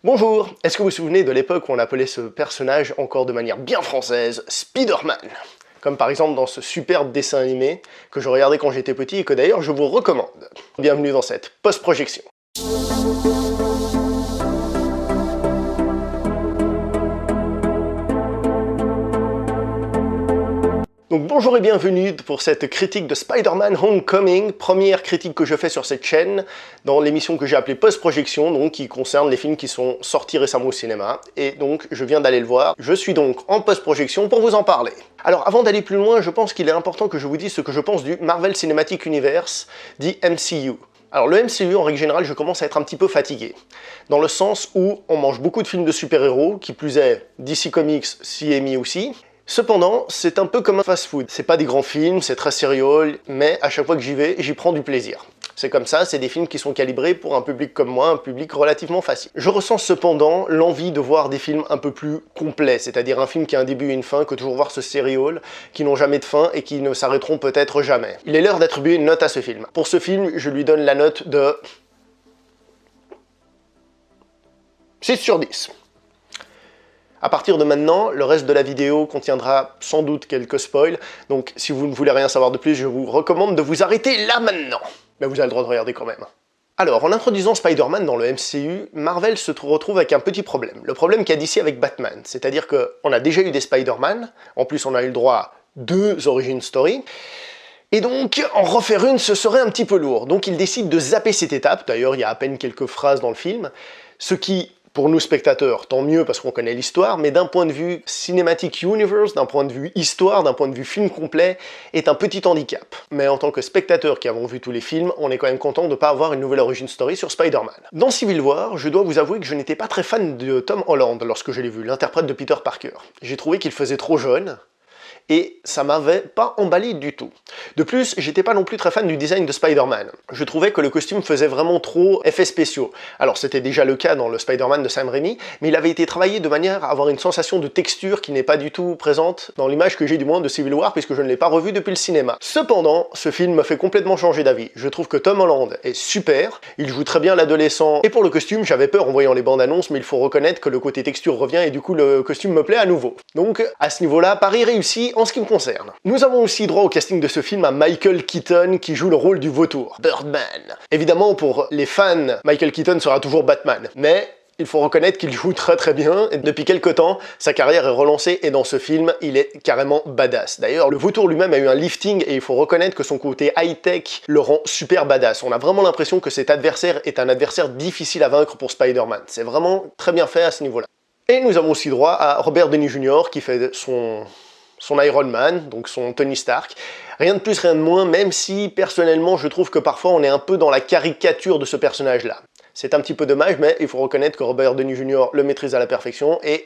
Bonjour, est-ce que vous vous souvenez de l'époque où on appelait ce personnage encore de manière bien française, Spider-Man? Comme par exemple dans ce superbe dessin animé que je regardais quand j'étais petit et que d'ailleurs je vous recommande. Bienvenue dans cette post-projection. Donc bonjour et bienvenue pour cette critique de Spider-Man Homecoming, première critique que je fais sur cette chaîne, dans l'émission que j'ai appelée Post-Projection, donc qui concerne les films qui sont sortis récemment au cinéma, et donc je viens d'aller le voir. Je suis donc en post-projection pour vous en parler. Alors avant d'aller plus loin, je pense qu'il est important que je vous dise ce que je pense du Marvel Cinematic Universe, dit MCU. Alors le MCU, en règle générale, je commence à être un petit peu fatigué, dans le sens où on mange beaucoup de films de super-héros, qui plus est DC Comics, CMI aussi. Cependant, c'est un peu comme un fast-food. C'est pas des grands films, c'est très sérieux, mais à chaque fois que j'y vais, j'y prends du plaisir. C'est comme ça, c'est des films qui sont calibrés pour un public comme moi, un public relativement facile. Je ressens cependant l'envie de voir des films un peu plus complets, c'est-à-dire un film qui a un début et une fin, que toujours voir ce serial, qui n'ont jamais de fin et qui ne s'arrêteront peut-être jamais. Il est l'heure d'attribuer une note à ce film. Pour ce film, je lui donne la note de 6 sur 10. À partir de maintenant, le reste de la vidéo contiendra sans doute quelques spoils, donc si vous ne voulez rien savoir de plus, je vous recommande de vous arrêter là maintenant. Mais vous avez le droit de regarder quand même. Alors, en introduisant Spider-Man dans le MCU, Marvel se retrouve avec un petit problème. Le problème qu'il y a d'ici avec Batman, c'est-à-dire qu'on a déjà eu des Spider-Man, en plus on a eu le droit à 2 origin story, et donc, en refaire une, ce serait un petit peu lourd. Donc il décide de zapper cette étape, d'ailleurs il y a à peine quelques phrases dans le film, ce qui, pour nous spectateurs, tant mieux parce qu'on connaît l'histoire, mais d'un point de vue Cinematic Universe, d'un point de vue histoire, d'un point de vue film complet, est un petit handicap. Mais en tant que spectateurs qui avons vu tous les films, on est quand même content de ne pas avoir une nouvelle origin story sur Spider-Man. Dans Civil War, je dois vous avouer que je n'étais pas très fan de Tom Holland lorsque je l'ai vu, l'interprète de Peter Parker. J'ai trouvé qu'il faisait trop jeune, et ça m'avait pas emballé du tout. De plus, j'étais pas non plus très fan du design de Spider-Man. Je trouvais que le costume faisait vraiment trop effets spéciaux. Alors c'était déjà le cas dans le Spider-Man de Sam Raimi, mais il avait été travaillé de manière à avoir une sensation de texture qui n'est pas du tout présente dans l'image que j'ai du moins de Civil War, puisque je ne l'ai pas revu depuis le cinéma. Cependant, ce film me fait complètement changer d'avis. Je trouve que Tom Holland est super, il joue très bien l'adolescent, et pour le costume, j'avais peur en voyant les bandes annonces, mais il faut reconnaître que le côté texture revient, et du coup le costume me plaît à nouveau. Donc, à ce niveau-là, pari réussi en ce qui me concerne. Nous avons aussi droit au casting de ce film à Michael Keaton qui joue le rôle du vautour, Birdman. Évidemment, pour les fans, Michael Keaton sera toujours Batman, mais il faut reconnaître qu'il joue très bien, et depuis quelques temps, sa carrière est relancée, et dans ce film, il est carrément badass. D'ailleurs, le vautour lui-même a eu un lifting, et il faut reconnaître que son côté high-tech le rend super badass. On a vraiment l'impression que cet adversaire est un adversaire difficile à vaincre pour Spider-Man. C'est vraiment très bien fait à ce niveau-là. Et nous avons aussi droit à Robert Downey Jr. qui fait son Iron Man, donc son Tony Stark. Rien de plus, rien de moins, même si personnellement je trouve que parfois on est un peu dans la caricature de ce personnage-là. C'est un petit peu dommage, mais il faut reconnaître que Robert Downey Jr. le maîtrise à la perfection, et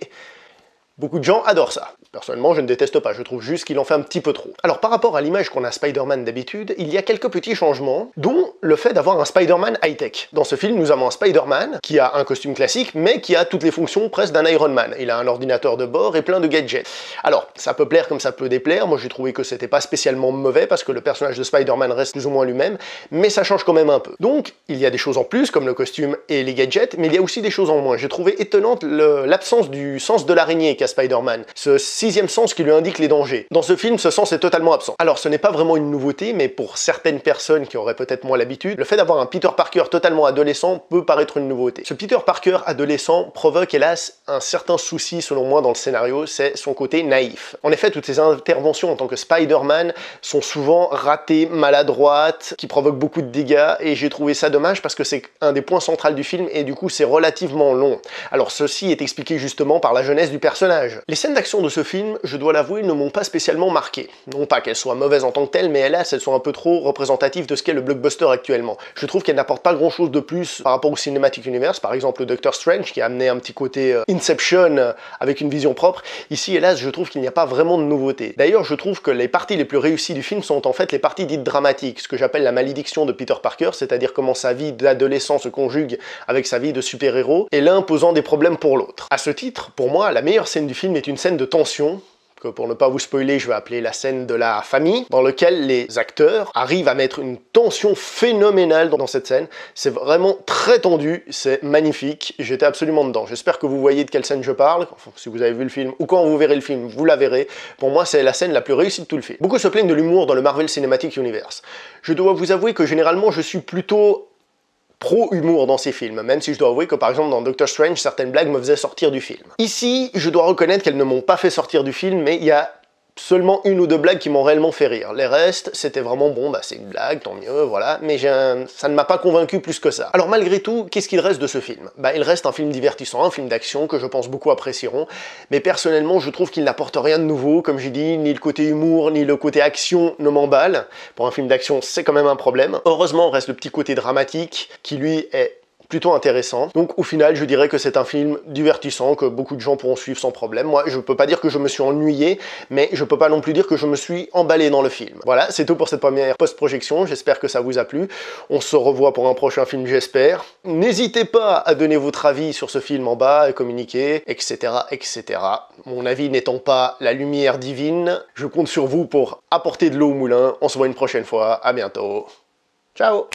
beaucoup de gens adorent ça. Personnellement, je ne déteste pas, je trouve juste qu'il en fait un petit peu trop. Alors par rapport à l'image qu'on a Spider-Man d'habitude, il y a quelques petits changements, dont le fait d'avoir un Spider-Man high-tech. Dans ce film, nous avons un Spider-Man qui a un costume classique, mais qui a toutes les fonctions presque d'un Iron Man. Il a un ordinateur de bord et plein de gadgets. Alors, ça peut plaire comme ça peut déplaire, moi j'ai trouvé que c'était pas spécialement mauvais, parce que le personnage de Spider-Man reste plus ou moins lui-même, mais ça change quand même un peu. Donc, il y a des choses en plus, comme le costume et les gadgets, mais il y a aussi des choses en moins. J'ai trouvé étonnante l'absence du sens de l'araignée qu'a Spider-Man, ce 6e sens qui lui indique les dangers. Dans ce film, ce sens est totalement absent. Alors ce n'est pas vraiment une nouveauté, mais pour certaines personnes qui auraient peut-être moins l'habitude, le fait d'avoir un Peter Parker totalement adolescent peut paraître une nouveauté. Ce Peter Parker adolescent provoque hélas un certain souci selon moi dans le scénario, c'est son côté naïf. En effet, toutes ses interventions en tant que Spider-Man sont souvent ratées, maladroites, qui provoquent beaucoup de dégâts, et j'ai trouvé ça dommage parce que c'est un des points centraux du film, et du coup c'est relativement long. Alors ceci est expliqué justement par la jeunesse du personnage. Les scènes d'action de ce film, je dois l'avouer, ne m'ont pas spécialement marqué. Non pas qu'elles soient mauvaises en tant que telles, mais hélas, elles sont un peu trop représentatives de ce qu'est le blockbuster actuellement. Je trouve qu'elles n'apportent pas grand-chose de plus par rapport au Cinematic Universe, par exemple le Doctor Strange, qui a amené un petit côté Inception avec une vision propre. Ici, hélas, je trouve qu'il n'y a pas vraiment de nouveauté. D'ailleurs, je trouve que les parties les plus réussies du film sont en fait les parties dites dramatiques, ce que j'appelle la malédiction de Peter Parker, c'est-à-dire comment sa vie d'adolescent se conjugue avec sa vie de super-héros, et l'un posant des problèmes pour l'autre. À ce titre, pour moi, la meilleure scène du film est une scène de tension que pour ne pas vous spoiler, je vais appeler la scène de la famille, dans lequel les acteurs arrivent à mettre une tension phénoménale dans cette scène. C'est vraiment très tendu, c'est magnifique, j'étais absolument dedans. J'espère que vous voyez de quelle scène je parle, enfin, si vous avez vu le film, ou quand vous verrez le film, vous la verrez. Pour moi, c'est la scène la plus réussie de tout le film. Beaucoup se plaignent de l'humour dans le Marvel Cinematic Universe. Je dois vous avouer que généralement, je suis plutôt pro-humour dans ces films, même si je dois avouer que par exemple dans Doctor Strange, certaines blagues me faisaient sortir du film. Ici, je dois reconnaître qu'elles ne m'ont pas fait sortir du film, mais il y a seulement une ou deux blagues qui m'ont réellement fait rire. Les restes, c'était vraiment bon, bah c'est une blague, tant mieux, voilà, mais ça ne m'a pas convaincu plus que ça. Alors malgré tout, qu'est-ce qu'il reste de ce film? Bah il reste un film divertissant, un film d'action que je pense beaucoup apprécieront, mais personnellement je trouve qu'il n'apporte rien de nouveau, comme j'ai dit, ni le côté humour, ni le côté action ne m'emballe. Pour un film d'action, c'est quand même un problème. Heureusement, reste le petit côté dramatique, qui lui est plutôt intéressant. Donc au final, je dirais que c'est un film divertissant, que beaucoup de gens pourront suivre sans problème. Moi, je peux pas dire que je me suis ennuyé, mais je peux pas non plus dire que je me suis emballé dans le film. Voilà, c'est tout pour cette première post-projection, j'espère que ça vous a plu. On se revoit pour un prochain film, j'espère. N'hésitez pas à donner votre avis sur ce film en bas, à communiquer, etc., etc. Mon avis n'étant pas la lumière divine, je compte sur vous pour apporter de l'eau au moulin. On se voit une prochaine fois, à bientôt. Ciao!